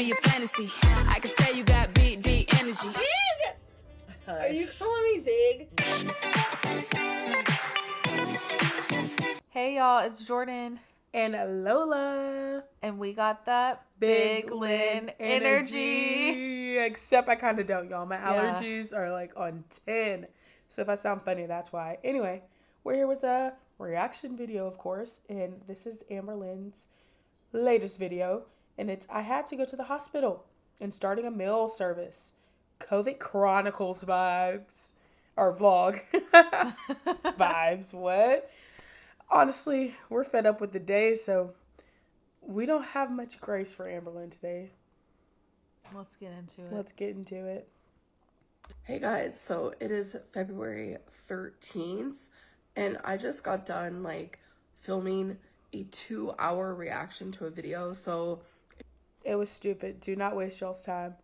be your fantasy. I can tell you got big, deep energy. Big? Are you calling me big? Hey y'all, it's Jordan. And Lola. And we got that Big Lynn energy. Except I kind of don't, y'all. My allergies are like on 10. So if I sound funny, that's why. Anyway, we're here with a reaction video, of course. And this is Amberlynn's latest video. And it's I had to go to the hospital and starting a meal service. COVID Chronicles vibes. Or vlog. Vibes. What? Honestly, we're fed up with the day, so we don't have much grace for Amberlynn today. Let's get into it. Hey guys, so it is February 13th, and I just got done filming a 2-hour reaction to a video, so it was stupid. Do not waste y'all's time.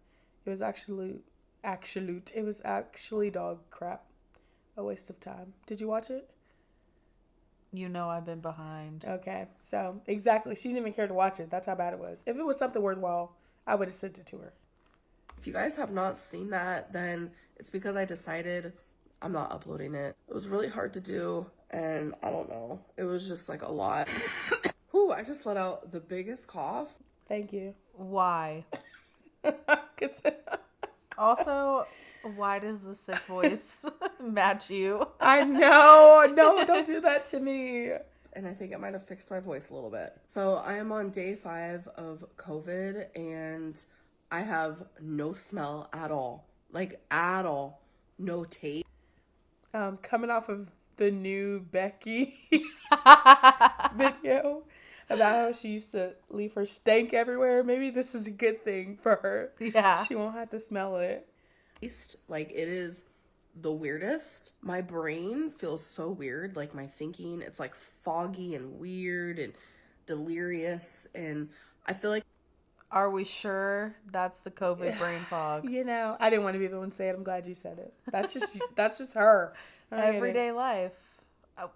It was actually dog crap. A waste of time. Did you watch it? You know I've been behind. Okay, so exactly. She didn't even care to watch it. That's how bad it was. If it was something worthwhile, I would have sent it to her. If you guys have not seen that, then it's because I decided I'm not uploading it. It was really hard to do, and I don't know. It was just a lot. Ooh, I just let out the biggest cough. Thank you. Why? Also, why does the sick voice match you? I know. No, don't do that to me. And I think it might have fixed my voice a little bit. So I am on day 5 of COVID, and I have no smell at all. At all. No taste. Coming off of the new Becky video about how she used to leave her stank everywhere. Maybe this is a good thing for her. Yeah. She won't have to smell it. It is the weirdest. My brain feels so weird. My thinking, it's foggy and weird and delirious. And I feel like... Are we sure that's the COVID brain fog? You know, I didn't want to be the one to say it. I'm glad you said it. That's just her. Everyday life.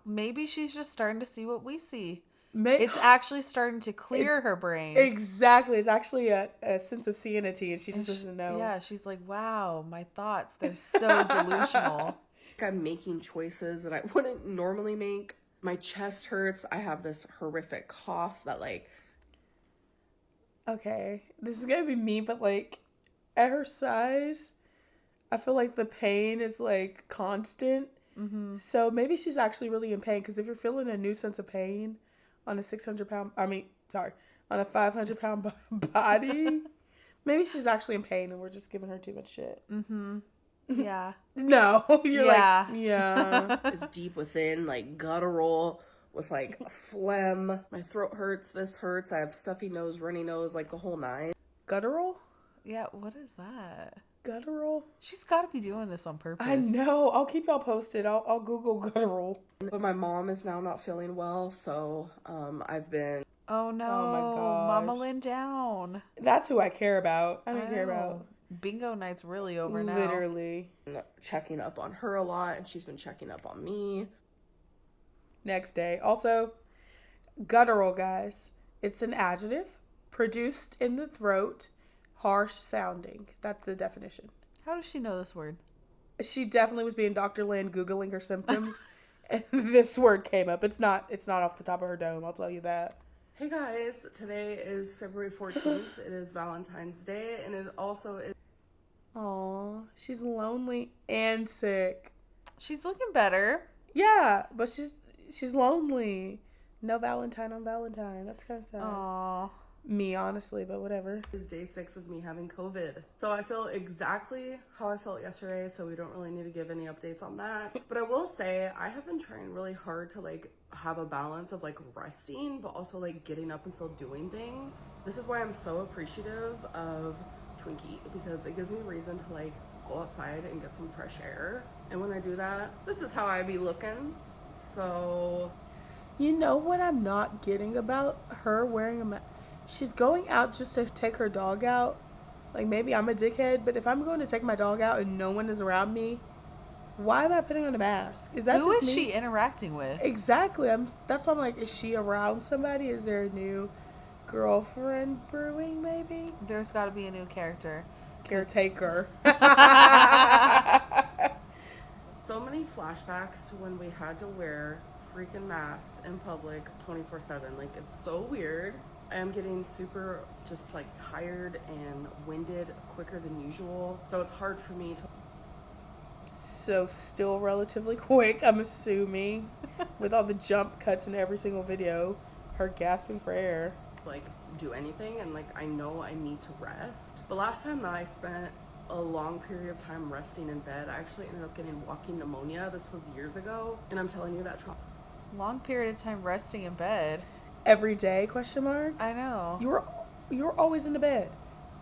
Maybe she's just starting to see what we see. It's actually starting to clear her brain. Exactly. It's actually a sense of sanity, and she just doesn't know. Yeah, she's like, wow, my thoughts, they're so delusional. I'm making choices that I wouldn't normally make. My chest hurts. I have this horrific cough that Okay, this is going to be me, but at her size, I feel like the pain is constant. Mm-hmm. So maybe she's actually really in pain, because if you're feeling a new sense of pain on a 500-pound body, maybe she's actually in pain and we're just giving her too much shit. Mm-hmm. Yeah. No, you're yeah. It's deep within, guttural, with phlegm. My throat hurts. This hurts. I have stuffy nose, runny nose, the whole 9. Guttural? Yeah, what is that? Guttural? She's got to be doing this on purpose. I know. I'll keep y'all posted. I'll Google guttural. But my mom is now not feeling well, so I've been... Oh no. Oh my gosh. Mama Lynn down. That's who I care about. I don't care about... Bingo night's really over now. Literally. Checking up on her a lot, and she's been checking up on me. Next day. Also, guttural, guys. It's an adjective produced in the throat, harsh sounding. That's the definition. How does she know this word? She definitely was being Dr. Lynn Googling her symptoms, and this word came up. It's not off the top of her dome, I'll tell you that. Hey guys, today is February 14th. It is Valentine's Day, and it also is... Aw, she's lonely and sick. She's looking better. Yeah, but she's lonely. No Valentine on Valentine. That's kind of sad. Aw. Me, honestly, but whatever. This is day 6 of me having COVID. So I feel exactly how I felt yesterday, so we don't really need to give any updates on that. But I will say, I have been trying really hard to have a balance of resting, but also getting up and still doing things. This is why I'm so appreciative of Twinkie, because it gives me a reason to go outside and get some fresh air. And when I do that, this is how I be looking. So... You know what I'm not getting about her wearing a mask? She's going out just to take her dog out. Maybe I'm a dickhead, but if I'm going to take my dog out and no one is around me, why am I putting on a mask? Is that Who just is me? she interacting with? Exactly. That's why I'm is she around somebody? Is there a new girlfriend brewing, maybe? There's got to be a new character. Caretaker. So many flashbacks to when we had to wear freaking masks in public 24/7. Like, it's so weird. I am getting super just like tired and winded quicker than usual. So it's hard for me to. So still relatively quick, I'm assuming, with all the jump cuts in every single video, her gasping for air. Like, do anything, and like I know I need to rest. The last time that I spent a long period of time resting in bed, I actually ended up getting walking pneumonia. This was years ago, and I'm telling you that Long period of time resting in bed. Every day, question mark? I know. You were always in the bed.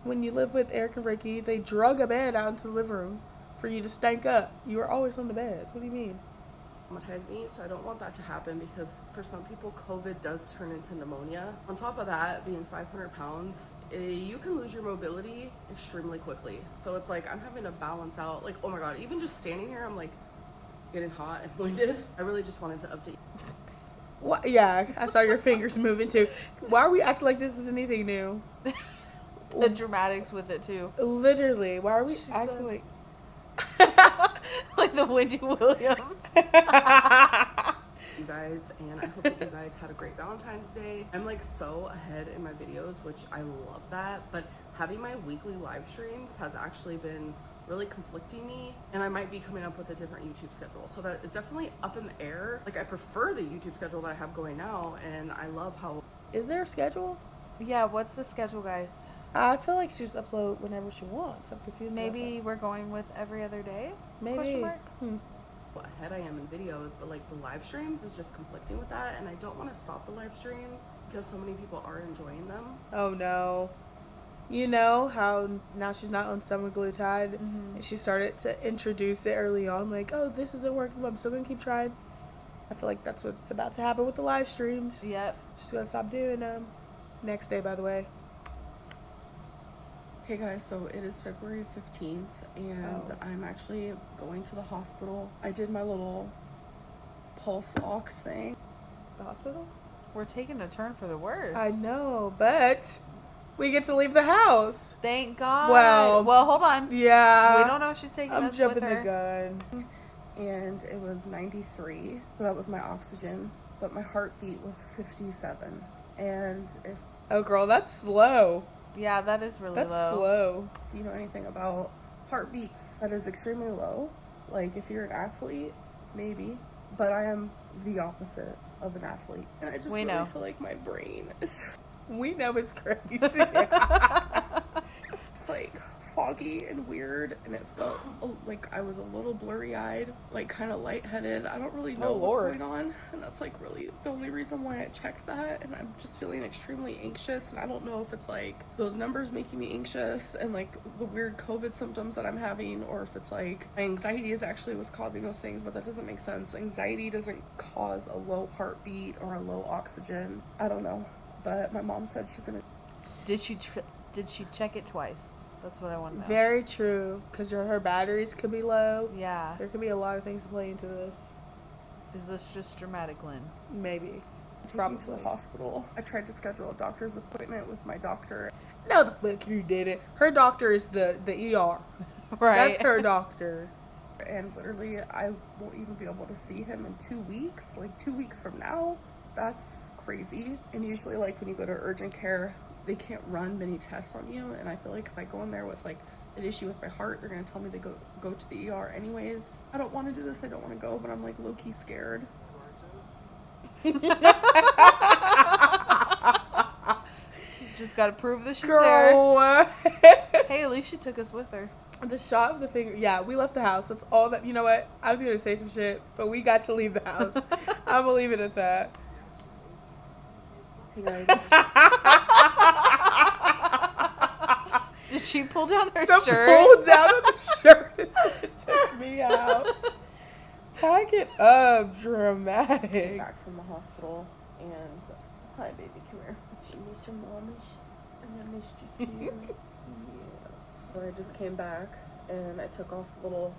When you lived with Eric and Ricky, they drug a bed out into the living room for you to stank up. You were always on the bed. What do you mean? traumatized me, so I don't want that to happen, because for some people COVID does turn into pneumonia. On top of that, being 500 pounds, you can lose your mobility extremely quickly. So it's like I'm having to balance out, like, oh my god, even just standing here I'm like getting hot and winded. I really just wanted to update. What? Yeah, I saw your fingers moving too. Why are we acting like this is anything new? The dramatics with it too. Literally, why are we acting said- like Like the Wendy Williams. You guys, and I hope that you guys had a great Valentine's Day. I'm like so ahead in my videos, which I love that, but having my weekly live streams has actually been really conflicting me, and I might be coming up with a different YouTube schedule. So that is definitely up in the air. Like, I prefer the YouTube schedule that I have going now, and I love how. Is there a schedule? Yeah, what's the schedule, guys? I feel like she just upload whenever she wants. I'm confused. about Maybe we're going with every other day? that. Maybe. Question mark? ahead I am in videos, but like the live streams is just conflicting with that, and I don't want to stop the live streams because so many people are enjoying them. Oh no. You know how now she's not on semaglutide, and she started to introduce it early on, like, oh, this isn't working, but I'm still gonna keep trying. I feel like that's what's about to happen with the live streams. Yep. She's gonna stop doing them. Next day, by the way. Hey guys, so it is February 15th, and I'm actually going to the hospital. I did my little pulse ox thing. The hospital? We're taking a turn for the worse. I know, but we get to leave the house. Thank God. Well, hold on. Yeah. We don't know if she's taking I'm us jumping with the her. gun. And it was 93, so that was my oxygen, but my heartbeat was 57. And if Oh, girl, that's slow. Yeah, that is really That's low. slow. you know anything about heartbeats, that is extremely low. Like, if you're an athlete, maybe, but I am the opposite of an athlete, and I just We really know. feel like my brain is just We know it's crazy. it's like foggy and weird, and it felt like I was a little blurry-eyed, like kind of lightheaded. I don't really know Oh, what's Lord. going on, and that's like really the only reason why I checked that. And I'm just feeling extremely anxious, and I don't know if it's like those numbers making me anxious and like the weird COVID symptoms that I'm having, or if it's like my anxiety is actually what's causing those things. But that doesn't make sense. Anxiety doesn't cause a low heartbeat or a low oxygen. I don't know, but my mom said she's gonna. Did she check it twice? That's what I want to know. Very true, because her batteries could be low. Yeah. There could be a lot of things to play into this. Is this just dramatic, Lynn? Maybe. Take me to the hospital. I tried to schedule a doctor's appointment with my doctor. No, the fuck you did it. Her doctor is the ER. Right. That's her doctor. And literally, I won't even be able to see him in 2 weeks. Like, 2 weeks from now. That's crazy. And usually, like, when you go to urgent care, they can't run many tests on you. And I feel like if I go in there with, like, an issue with my heart, they're going to tell me to go to the ER anyways. I don't want to do this. I don't want to go, but I'm, like, low-key scared. Just gotta prove that she's Girl. there. Hey, at least she took us with her. The shot of the finger. Yeah, we left the house. That's all that. You know what? I was going to say some shit, but we got to leave the house. I'm going to leave it at that. Hey, guys. Did she pull down her The shirt? pull down of the shirt is what took me out. Pack it up, dramatic. Back from the hospital, and hi, baby, come here. She missed her mom's, and I missed you too. Yeah. So I just came back, and I took off the little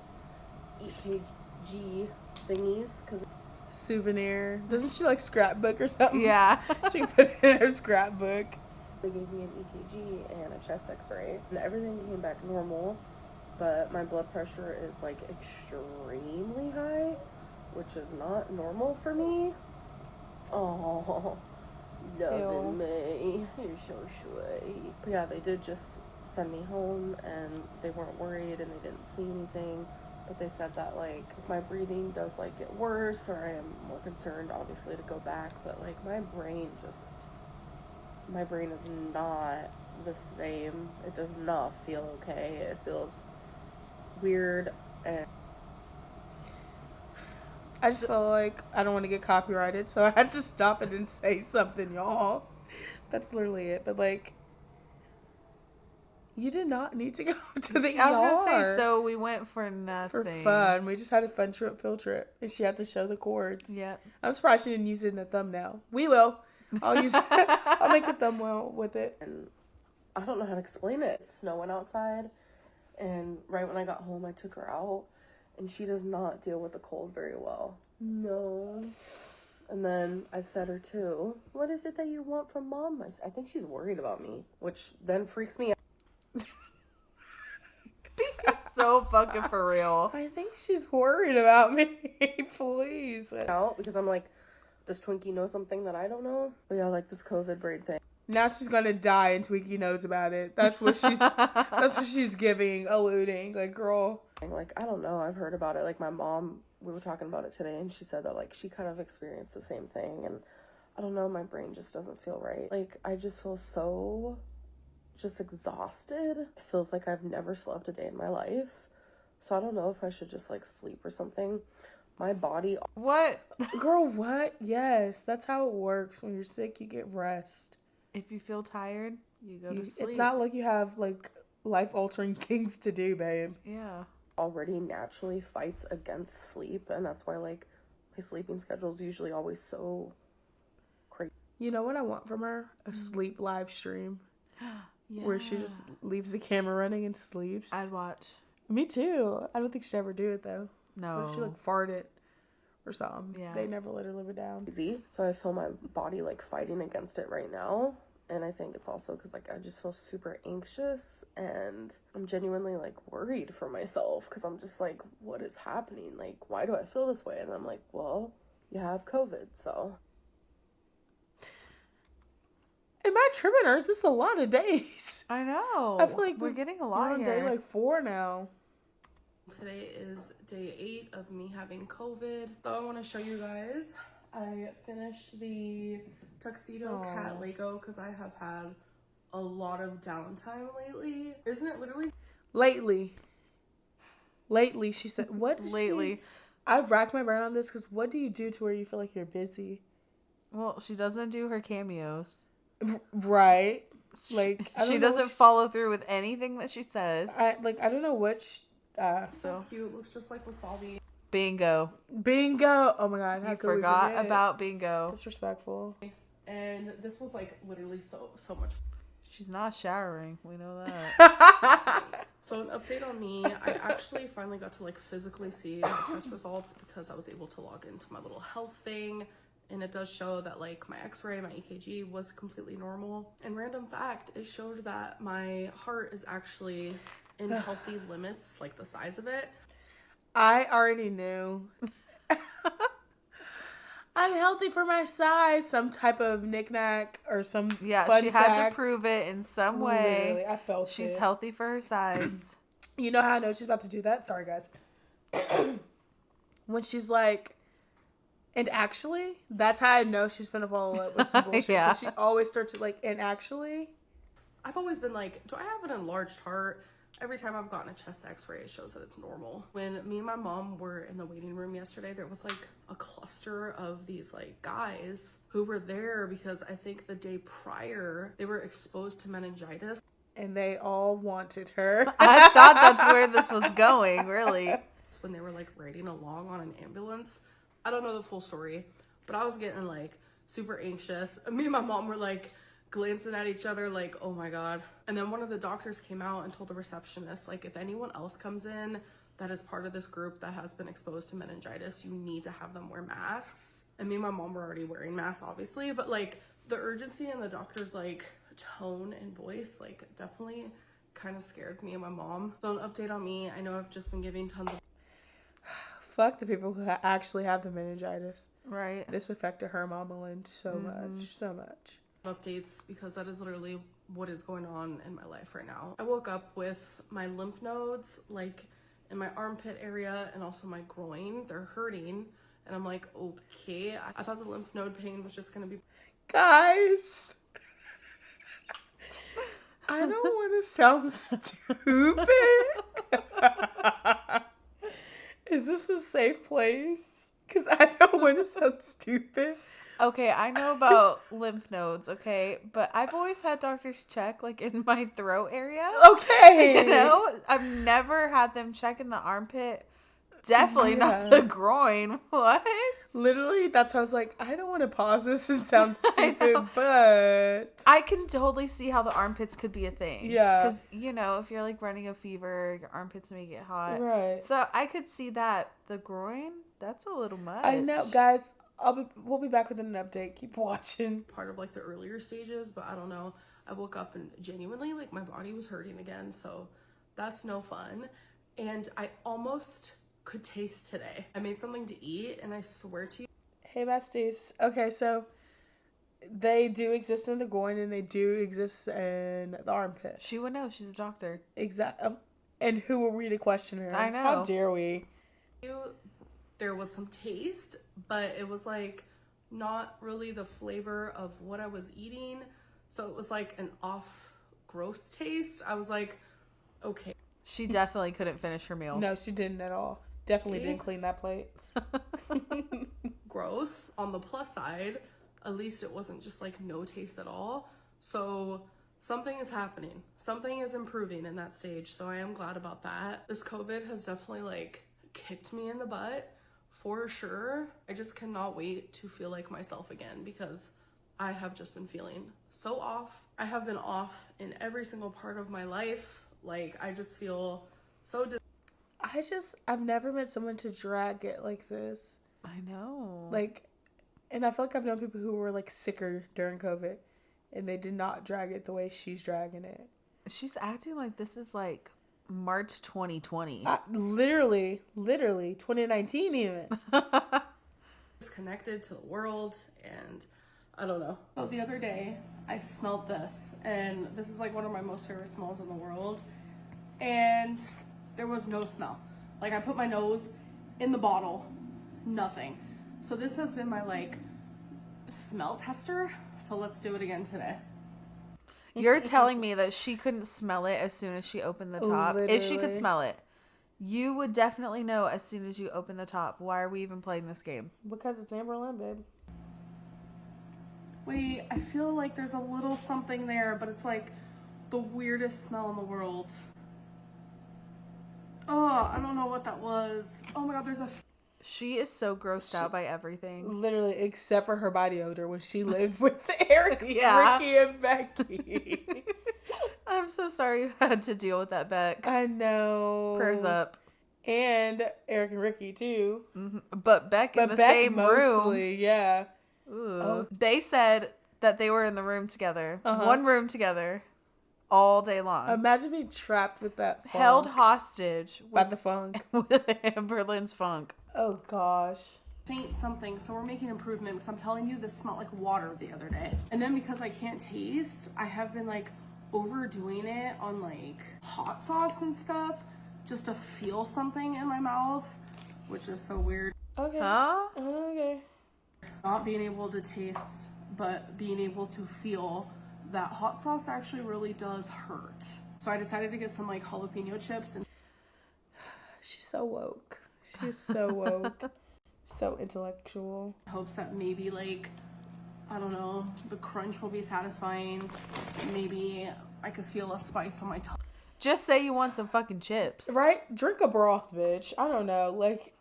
EKG thingies because Souvenir. Doesn't she like scrapbook or something? Yeah. She put it in her scrapbook. They gave me an EKG and a chest x-ray, and everything came back normal, but my blood pressure is like extremely high, which is not normal for me. Oh, loving me. You're so sweet. But yeah, they did just send me home, and they weren't worried, and they didn't see anything. But they said that, like, if my breathing does, like, get worse, or I am more concerned, obviously, to go back. But, like, my brain is not the same. It does not feel okay. It feels weird, and I just felt like I don't want to get copyrighted, so I had to stop it and say something, y'all. That's literally it. But, like, you did not need to go to the ER. I was gonna say, so we went for nothing. For fun. We just had a fun field trip, and she had to show the cords. Yeah. I'm surprised she didn't use it in a thumbnail. We will. I'll use it. I'll make a thumbnail with it. And I don't know how to explain it. It's snowing outside, and right when I got home, I took her out, and she does not deal with the cold very well. No. And then I fed her too. What is it that you want from mom? I think she's worried about me, which then freaks me out. So fucking for real. I think she's worried about me. Please. Out because I'm like, does Twinkie know something that I don't know? But yeah, like this COVID braid thing. Now she's gonna die and Twinkie knows about it. That's what she's giving, alluding. Like, girl. Like, I don't know. I've heard about it. Like, my mom, we were talking about it today, and she said that, like, she kind of experienced the same thing. And I don't know, my brain just doesn't feel right. Like, I just feel so just exhausted. It feels like I've never slept a day in my life. So I don't know if I should just, like, sleep or something. My body... What? Girl, what? Yes, that's how it works. When you're sick, you get rest. If you feel tired, you go to sleep. It's not like you have, like, life-altering things to do, babe. Yeah. Already naturally fights against sleep, and that's why, like, my sleeping schedule is usually always so crazy. You know what I want from her? A sleep live stream. Yeah. Where she just leaves the camera running and sleeps. I'd watch. Me too. I don't think she'd ever do it, though. No. What if she, like, farted or something? Yeah. They never let her live it down. So I feel my body, like, fighting against it right now. And I think it's also because, like, I just feel super anxious, and I'm genuinely, like, worried for myself because I'm just like, what is happening? Like, why do I feel this way? And I'm like, well, you have COVID, so. Am I tripping, or is this a lot of days? I know. I feel like we're getting a lot we're on here. day, like, 4 now. Today is day 8 of me having COVID. So I want to show you guys. I finished the tuxedo cat Lego because I have had a lot of downtime lately. Isn't it literally? Lately, she said. What did Lately. she... I've racked my brain on this because what do you do to where you feel like you're busy? Well, she doesn't do her cameos. Right. Like, she doesn't follow through with anything that she says. I don't know which. So cute. Looks just like Wasabi. Bingo. Oh my god. How You could we forgot forget? about bingo. Disrespectful. And this was like literally so much. She's not showering. We know that. So an update on me. I actually finally got to like physically see my test results because I was able to log into my little health thing. And it does show that like my x-ray, my EKG was completely normal. And random fact, it showed that my heart is actually in healthy limits, like the size of it. I already knew. I'm healthy for my size. Some type of knickknack or some Yeah, fun she had fact. to prove it in some way. Literally, I felt She's it. healthy for her size. You know how I know she's about to do that? Sorry, guys. When she's like, and actually, that's how I know she's gonna follow up with some bullshit. Yeah. She always starts with like, and actually. I've always been like, do I have an enlarged heart? Every time I've gotten a chest x-ray, it shows that it's normal. When me and my mom were in the waiting room yesterday, there was like a cluster of these like guys who were there because I think the day prior, they were exposed to meningitis. And they all wanted her. I thought that's where this was going, really. When they were like riding along on an ambulance. I don't know the full story, but I was getting like super anxious. Me and my mom were like glancing at each other like, oh my god. And then one of the doctors came out and told the receptionist, like, if anyone else comes in that is part of this group that has been exposed to meningitis, you need to have them wear masks. And me and my mom were already wearing masks, obviously, but like the urgency and the doctor's like tone and voice, like, definitely kind of scared me and my mom. So an update on me, I know I've just been giving tons of Fuck the people who actually have the meningitis. Right. This affected her, Mama Lynn, so much. updates because that is literally what is going on in my life right now. I woke up with my lymph nodes, like, in my armpit area and also my groin. They're hurting. And I'm like, okay. I thought the lymph node pain was just gonna be... Guys, I don't want to sound stupid. Is this a safe place? Because I don't want to sound stupid. Okay, I know about lymph nodes, okay? But I've always had doctors check, like, in my throat area. Okay. You know? I've never had them check in the armpit. Definitely not the groin. What? Literally, that's why I was like, I don't want to pause this and sound stupid, but... I can totally see how the armpits could be a thing. Yeah. Because, you know, if you're, like, running a fever, your armpits may get hot. Right. So I could see that. The groin, that's a little much. I know, guys. We'll be back with an update. Keep watching. part of, like, the earlier stages, but I don't know. I woke up and genuinely, like, my body was hurting again, so that's no fun. And I almost could taste today. I made something to eat, and I swear to you, Hey, besties. Okay, so they do exist in the groin and they do exist in the armpit. She would know. She's a doctor. Exactly. And who were we to question her? I know. How dare we? there was some taste, but it was, like, not really the flavor of what I was eating. So it was, like, an off gross taste. I was like, okay. She definitely couldn't finish her meal. No, she didn't at all. Definitely didn't clean that plate. Gross. On the plus side, at least it wasn't just, like, no taste at all. So something is happening. Something is improving in that stage. So I am glad about that. This COVID has definitely, like, kicked me in the butt for sure. I just cannot wait to feel like myself again because I have just been feeling so off. I have been off in every single part of my life. Like, I just feel so I've never met someone to drag it like this. I know. Like, and I feel like I've known people who were, like, sicker during COVID and they did not drag it the way she's dragging it. She's acting like this is, like, March 2020. Literally 2019 even. connected to the world, and I don't know. So the other day I smelled this, and this is, like, one of my most favorite smells in the world, and there was no smell. Like, I put my nose in the bottle, nothing. So this has been my, like, smell tester. So let's do it again today. You're telling me that she couldn't smell it as soon as she opened the top? If she could Literally. smell it, you would definitely know as soon as you open the top. Why are we even playing this game? Because it's Amberlynn, babe. Wait, I feel like there's a little something there, but it's, like, the weirdest smell in the world. Oh, I don't know what that was. Oh my god, there's a... She is so grossed out by everything. Literally, except for her body odor when she lived with Eric, Yeah. Ricky, and Becky. I'm so sorry you had to deal with that, Beck. I know. Prayers up. And Eric and Ricky, too. But Beck in the same room. Yeah. Ooh. They said that they were in the room together. One room together. All day long. Imagine being trapped with that funk. Held hostage By the funk. with Amberlynn's funk. Oh, gosh. faint something, so we're making improvement because I'm telling you this smelled like water the other day. And then because I can't taste, I have been, like, overdoing it on, like, hot sauce and stuff just to feel something in my mouth, which is so weird. Okay. Huh? Okay. Not being able to taste, but being able to feel that hot sauce actually really does hurt. So I decided to get some, like, jalapeno chips, and She's so woke. She's so woke. So intellectual. hopes that maybe, like, I don't know, the crunch will be satisfying. Maybe I could feel a spice on my tongue. Just say you want some fucking chips. Right? Drink a broth, bitch. I don't know. Like,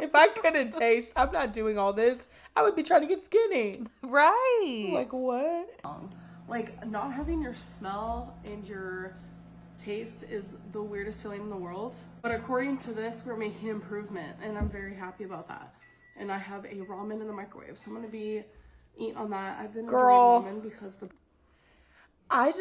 if I couldn't taste, I'm not doing all this. I would be trying to get skinny. Right. Like, what? Like, not having your smell and your taste is the weirdest feeling in the world. But according to this, we're making improvement, and I'm very happy about that. And I have a ramen in the microwave, so I'm gonna be eating on that. I've been Girl. enjoying ramen because the I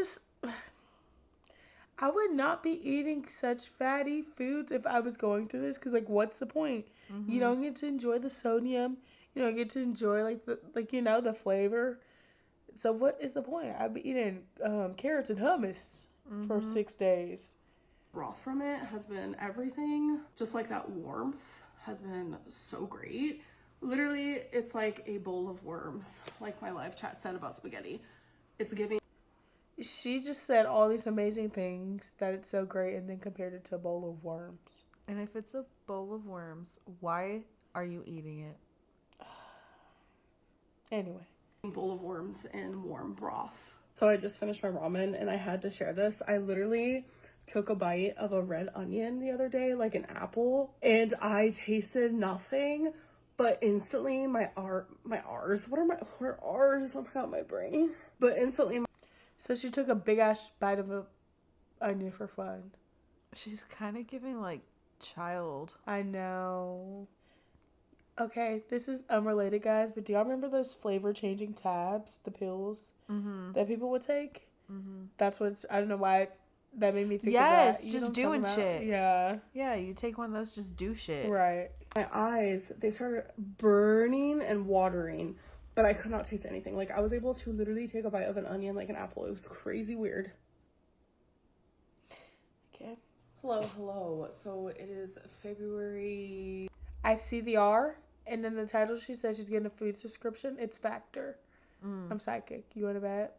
would not be eating such fatty foods if I was going through this, because like, what's the point? You don't get to enjoy the sodium. You don't get to enjoy the flavor. So what is the point? I'd be eating carrots and hummus for 6 days. Broth from it has been everything. Just like that warmth has been so great. Literally, it's like a bowl of worms, like my live chat said about spaghetti. It's giving. She just said all these amazing things, that it's so great, and then compared it to a bowl of worms. And if it's a bowl of worms, why are you eating it? Anyway. Bowl of worms and warm broth. So I just finished my ramen and I had to share this. I literally took a bite of a red onion the other day, like an apple, and I tasted nothing, but instantly my R's. What are R's? Oh my god, my brain. But instantly. So she took a big ass bite of a onion for fun. She's kind of giving like child. I know. Okay, this is unrelated, guys, but do y'all remember those flavor changing tabs, the pills that people would take? That's what I don't know why that made me think of that. Yes, just doing shit. Yeah. Yeah, you take one of those, just do shit. Right. My eyes, they started burning and watering, but I could not taste anything. Like, I was able to literally take a bite of an onion like an apple. It was crazy weird. Okay. Hello. So it is February. I see the R, and in the title she says she's getting a food subscription. It's Factor. I'm psychic. You want to bet?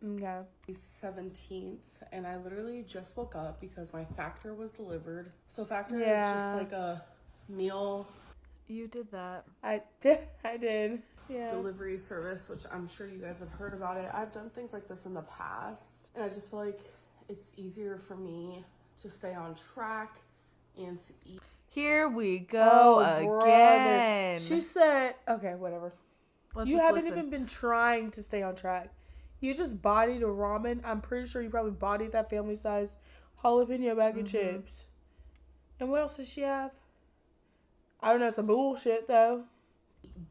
Okay. 17th, and I literally just woke up because my Factor was delivered. So Factor is just like a meal. You did that. I did. Yeah. Delivery service, which I'm sure you guys have heard about it. I've done things like this in the past, and I just feel like it's easier for me to stay on track and to eat. Here we go again. She said, okay, whatever. You haven't even been trying to stay on track. You just bodied a ramen. I'm pretty sure you probably bodied that family size jalapeno bag of chips. And what else does she have? I don't know, some bullshit though.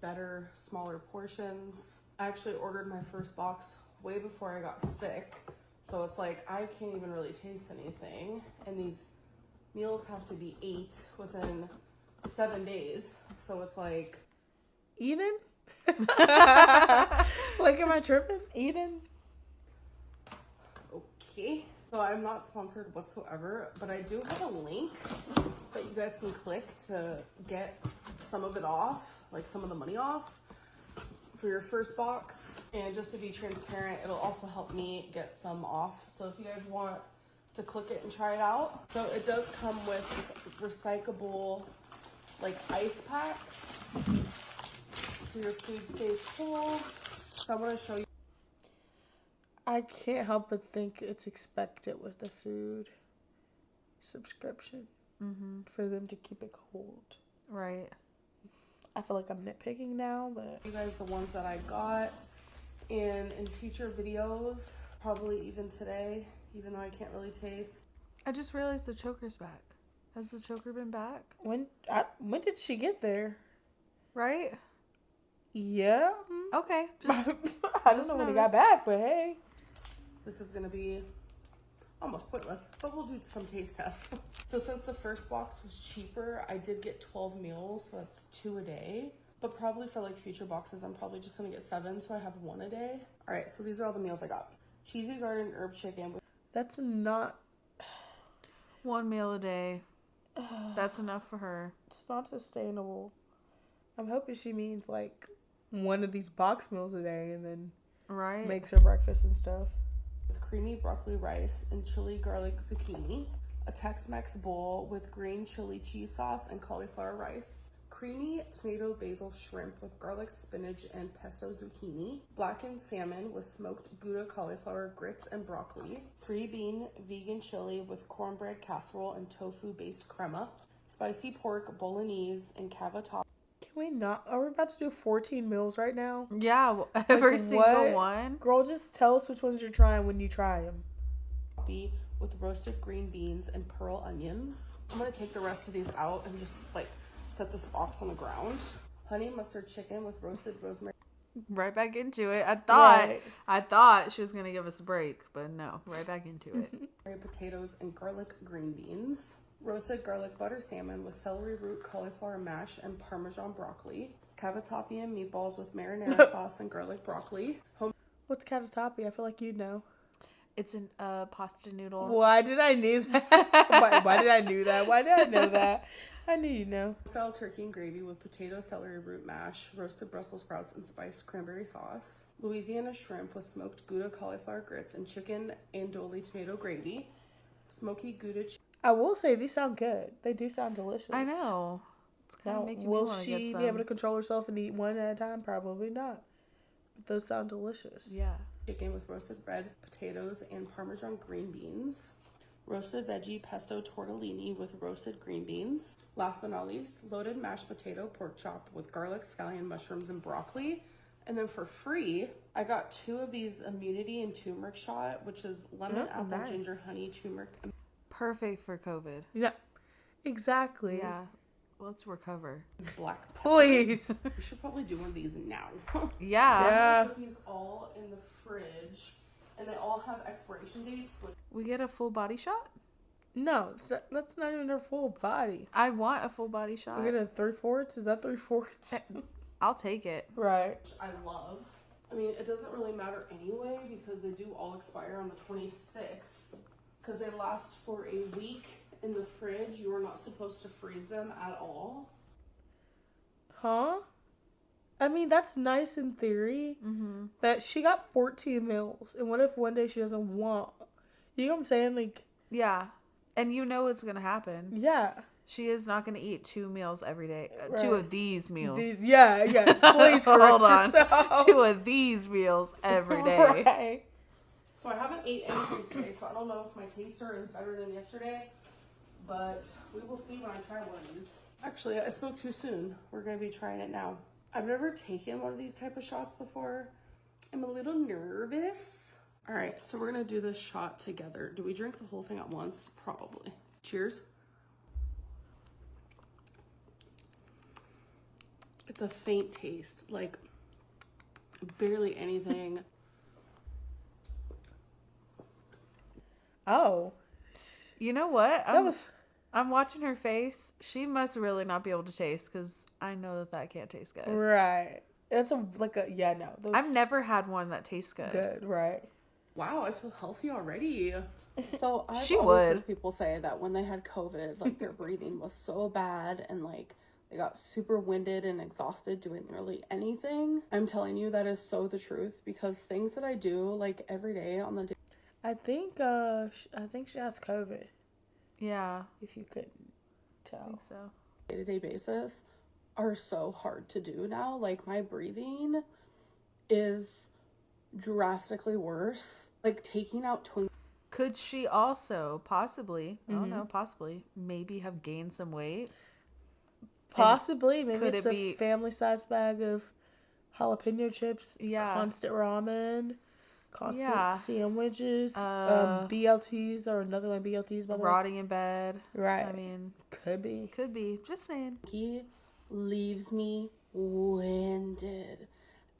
Better, smaller portions. I actually ordered my first box way before I got sick. So it's like, I can't even really taste anything. And these meals have to be ate within 7 days. So it's like... Eden? Like, am I tripping? Eden? Okay. So I'm not sponsored whatsoever, but I do have a link that you guys can click to get some of it off, like some of the money off for your first box. And just to be transparent, it'll also help me get some off. So if you guys want to click it and try it out. So it does come with recyclable like ice packs, so your food stays cold. So I want to show you. I can't help but think it's expected with the food subscription for them to keep it cold. Right. I feel like I'm nitpicking now, but... You guys the ones that I got, and in future videos, probably even today, even though I can't really taste. I just realized the choker's back. Has the choker been back? When did she get there? Right? Yeah. Okay. Just, I don't know when he got back, but hey. This is gonna be almost pointless, but we'll do some taste tests. So since the first box was cheaper, I did get 12 meals, so that's 2 a day. But probably for like future boxes, I'm probably just gonna get 7, so I have 1 a day. All right, so these are all the meals I got. Cheesy garden herb chicken. That's not... 1 meal a day. That's enough for her. It's not sustainable. I'm hoping she means like one of these box meals a day and then makes her breakfast and stuff. With creamy broccoli rice and chili garlic zucchini. A Tex-Mex bowl with green chili cheese sauce and cauliflower rice. Creamy tomato basil shrimp with garlic spinach and pesto zucchini. Blackened salmon with smoked Gouda cauliflower grits and broccoli. 3-bean vegan chili with cornbread casserole and tofu-based crema. Spicy pork bolognese and cavatappi. Can we not? Are we about to do 14 meals right now? Yeah, every single one. Girl, just tell us which ones you're trying when you try them. With roasted green beans and pearl onions. I'm going to take the rest of these out and just like set this box on the ground. Honey mustard chicken with roasted rosemary. Right back into it. Right. I thought she was gonna give us a break, but no, right back into it. Potatoes and garlic green beans. Roasted garlic butter salmon with celery root, cauliflower mash, and Parmesan broccoli. Cavatappi and meatballs with marinara sauce and garlic broccoli. What's catatappi? I feel like you'd know. It's a pasta noodle. Why did I knew that? Why did I knew that? Why did I know that? I knew you'd know. Style turkey and gravy with potato, celery root mash, roasted Brussels sprouts, and spiced cranberry sauce. Louisiana shrimp with smoked Gouda cauliflower grits and chicken andouille tomato gravy. Smoky Gouda I will say these sound good. They do sound delicious. I know. It's kind Now, of making me will want to get she some. be able to control herself and eat one at a time? Probably not. But those sound delicious. Yeah. chicken with roasted red potatoes and Parmesan green beans. Roasted veggie pesto tortellini with roasted green beans. Last but not least, loaded mashed potato pork chop with garlic, scallion, mushrooms, and broccoli. And then for free, I got 2 of these immunity and turmeric shot, which is lemon, apple, nice. ginger, honey, turmeric, and Perfect for COVID. Yeah. Exactly. Yeah. Let's recover. black pepper. Please. We should probably do one of these now. Yeah. Yeah. Put these all in the fridge, and they all have expiration dates. Which We get a full body shot? No, that's not even her full body. I want a full body shot. We get a 3/4. Is that 3/4? I'll take it. Right. I love. I mean, it doesn't really matter anyway because they do all expire on the 26th. Because they last for a week in the fridge. You are not supposed to freeze them at all. Huh? I mean, that's nice in theory. Mm-hmm. But she got 14 meals. And what if one day she doesn't want? You know what I'm saying? Like, Yeah. And you know it's going to happen. yeah. She is not going to eat 2 meals every day. Right. 2 of these meals. Yeah. Please correct Hold on. yourself. 2 of these meals every day. Right. So I haven't ate anything today, so I don't know if my taster is better than yesterday. But we will see when I try one of these. Actually, I spoke too soon. We're going to be trying it now. I've never taken one of these type of shots before. I'm a little nervous. All right, so we're going to do this shot together. Do we drink the whole thing at once? Probably. Cheers. It's a faint taste, like barely anything. Oh. You know what? That was... I'm watching her face. She must really not be able to taste because I know that can't taste good. Right. That's yeah, no. Those I've never had one that tastes good. good, right. Wow, I feel healthy already. So I've She always would. heard people say that when they had COVID, like their breathing was so bad and like they got super winded and exhausted doing nearly anything. I'm telling you that is so the truth because things that I do like every day on the I think she has COVID, Yeah, if you couldn't I tell. think so. day-to-day basis are so hard to do now. Like my breathing is drastically worse. Like taking out twinkies. Could she also possibly, I don't know, possibly, maybe have gained some weight? Possibly. Maybe could it's it a be- family-sized bag of jalapeno chips, Yeah. constant ramen, constant Yeah. sandwiches, BLTs. There are nothing like BLTs, by the way. Rotting in bed. Right. I mean, Could be. could be. Just saying. He leaves me winded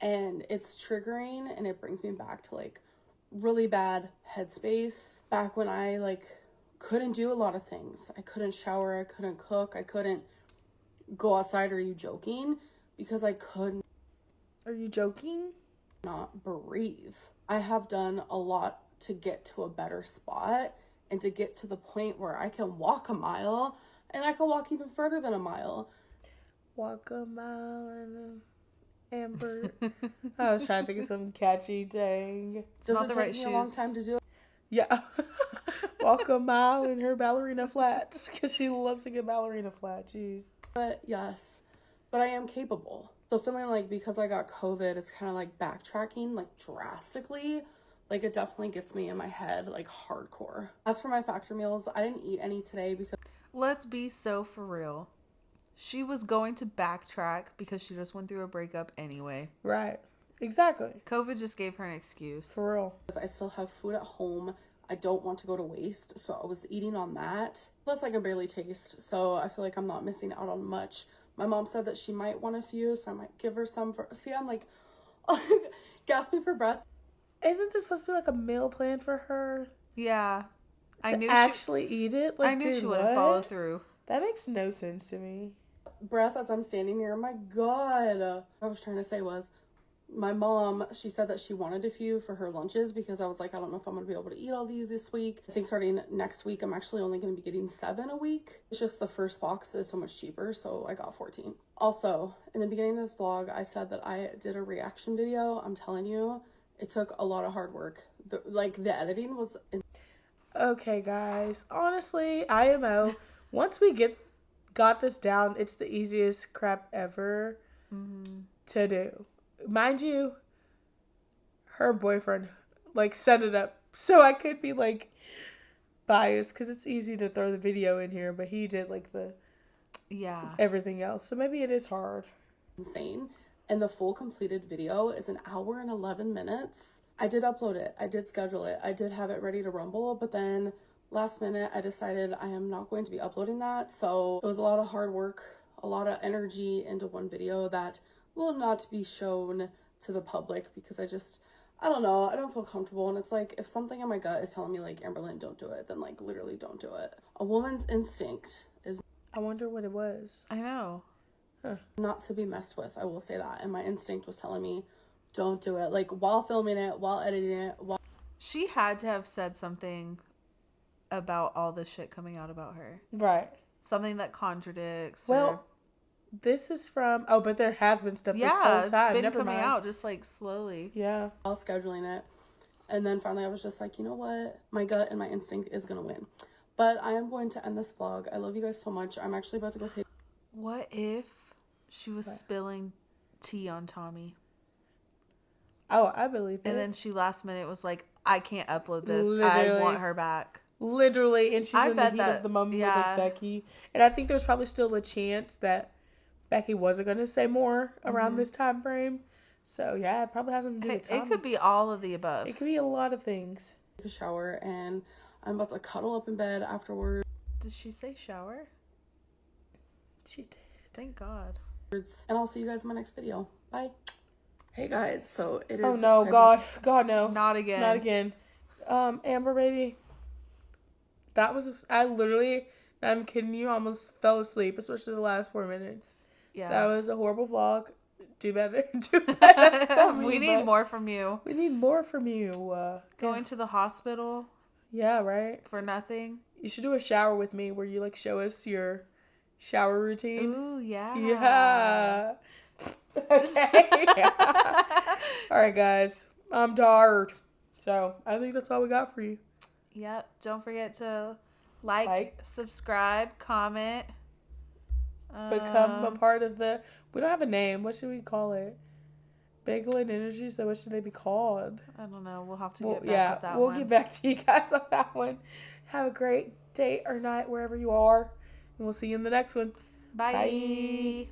and it's triggering and it brings me back to like really bad headspace back when I like couldn't do a lot of things. I couldn't shower, I couldn't cook, I couldn't go outside. Are you joking? Because I could Are you joking? not breathe. I have done a lot to get to a better spot and to get to the point where I can walk a mile and I can walk even further than a mile. Walk a mile in the amber. I was trying to think of some catchy thing. It's not Does the it right take me a long shoes. time to do it? Yeah. Walk a mile in her ballerina flats. Because she loves to get ballerina flat. Jeez. But yes, but I am capable. So feeling like because I got COVID, it's kind of like backtracking like drastically. Like it definitely gets me in my head like hardcore. As for my factor meals, I didn't eat any today because Let's be so for real. She was going to backtrack because she just went through a breakup anyway. Right. Exactly. COVID just gave her an excuse. For real. I still have food at home. I don't want to go to waste, so I was eating on that. Plus I can barely taste, so I feel like I'm not missing out on much. My mom said that she might want a few, so I might give her some for... See, I'm like gasping for breath. Isn't this supposed to be like a meal plan for her? Yeah. To actually eat it? Like, I knew dude, she wouldn't what? follow through. That makes no sense to me. Breath as I'm standing here. My God. What I was trying to say was, my mom, she said that she wanted a few for her lunches because I was like, I don't know if I'm going to be able to eat all these this week. I think starting next week, I'm actually only going to be getting 7 a week. It's just the first box is so much cheaper, so I got 14. Also, in the beginning of this vlog, I said that I did a reaction video. I'm telling you, it took a lot of hard work. The editing was... Okay, guys. Honestly, IMO, once we got this down, it's the easiest crap ever to do. Mind you, her boyfriend, like, set it up so I could be, like, biased because it's easy to throw the video in here, but he did, like, everything else. So maybe it is hard. Insane. And the full completed video is 1 hour and 11 minutes. I did upload it. I did schedule it. I did have it ready to rumble, but then last minute I decided I am not going to be uploading that. So it was a lot of hard work, a lot of energy into one video that will not be shown to the public because I don't know, I don't feel comfortable. And it's like, if something in my gut is telling me like, Amberlynn, don't do it, then like literally don't do it. A woman's instinct is... I wonder what it was. I know. Not to be messed with, I will say that. And my instinct was telling me, don't do it. Like, while filming it, while editing it, She had to have said something about all this shit coming out about her. Right. Something that contradicts. Well, this is from... Oh, but there has been stuff this whole time. Yeah, it's been Never coming mind. out just, like, slowly. Yeah. while scheduling it. And then finally I was just like, you know what? My gut and my instinct is going to win. But I am going to end this vlog. I love you guys so much. I'm actually about to go take... What if she was spilling tea on Tommy? Oh, I believe it. And then she last minute was like, I can't upload this. Literally. I want her back. Literally. And she's I in the bet heat that- of the moment with yeah. like, Becky. And I think there's probably still a chance that Becky wasn't going to say more around this time frame. So, yeah, it probably has something to do with Tommy. It could be all of the above. It could be a lot of things. a shower and I'm about to cuddle up in bed afterwards. Did she say shower? She did. Thank God. And I'll see you guys in my next video. Bye. Hey guys, so it is... Oh, no. God, no. Not again. Not again. Amber, baby. That was... I literally... I'm kidding you. Almost fell asleep, especially the last 4 minutes. Yeah. That was a horrible vlog. Do better. Do better. That's so mean, We need but more from you. We need more from you. Going to the hospital Yeah, right? for nothing. You should do a shower with me where you, like, show us your shower routine. Ooh, yeah. Yeah. Okay. All right, guys. I'm tired. So, I think that's all we got for you. Yep. Don't forget to like, subscribe, comment. Become a part of the... We don't have a name. What should we call it? Bagel Energies? So what should they be called? I don't know. We'll have to get back with that we'll one. get back to you guys on that one. Have a great day or night wherever you are. And we'll see you in the next one. Bye. Bye.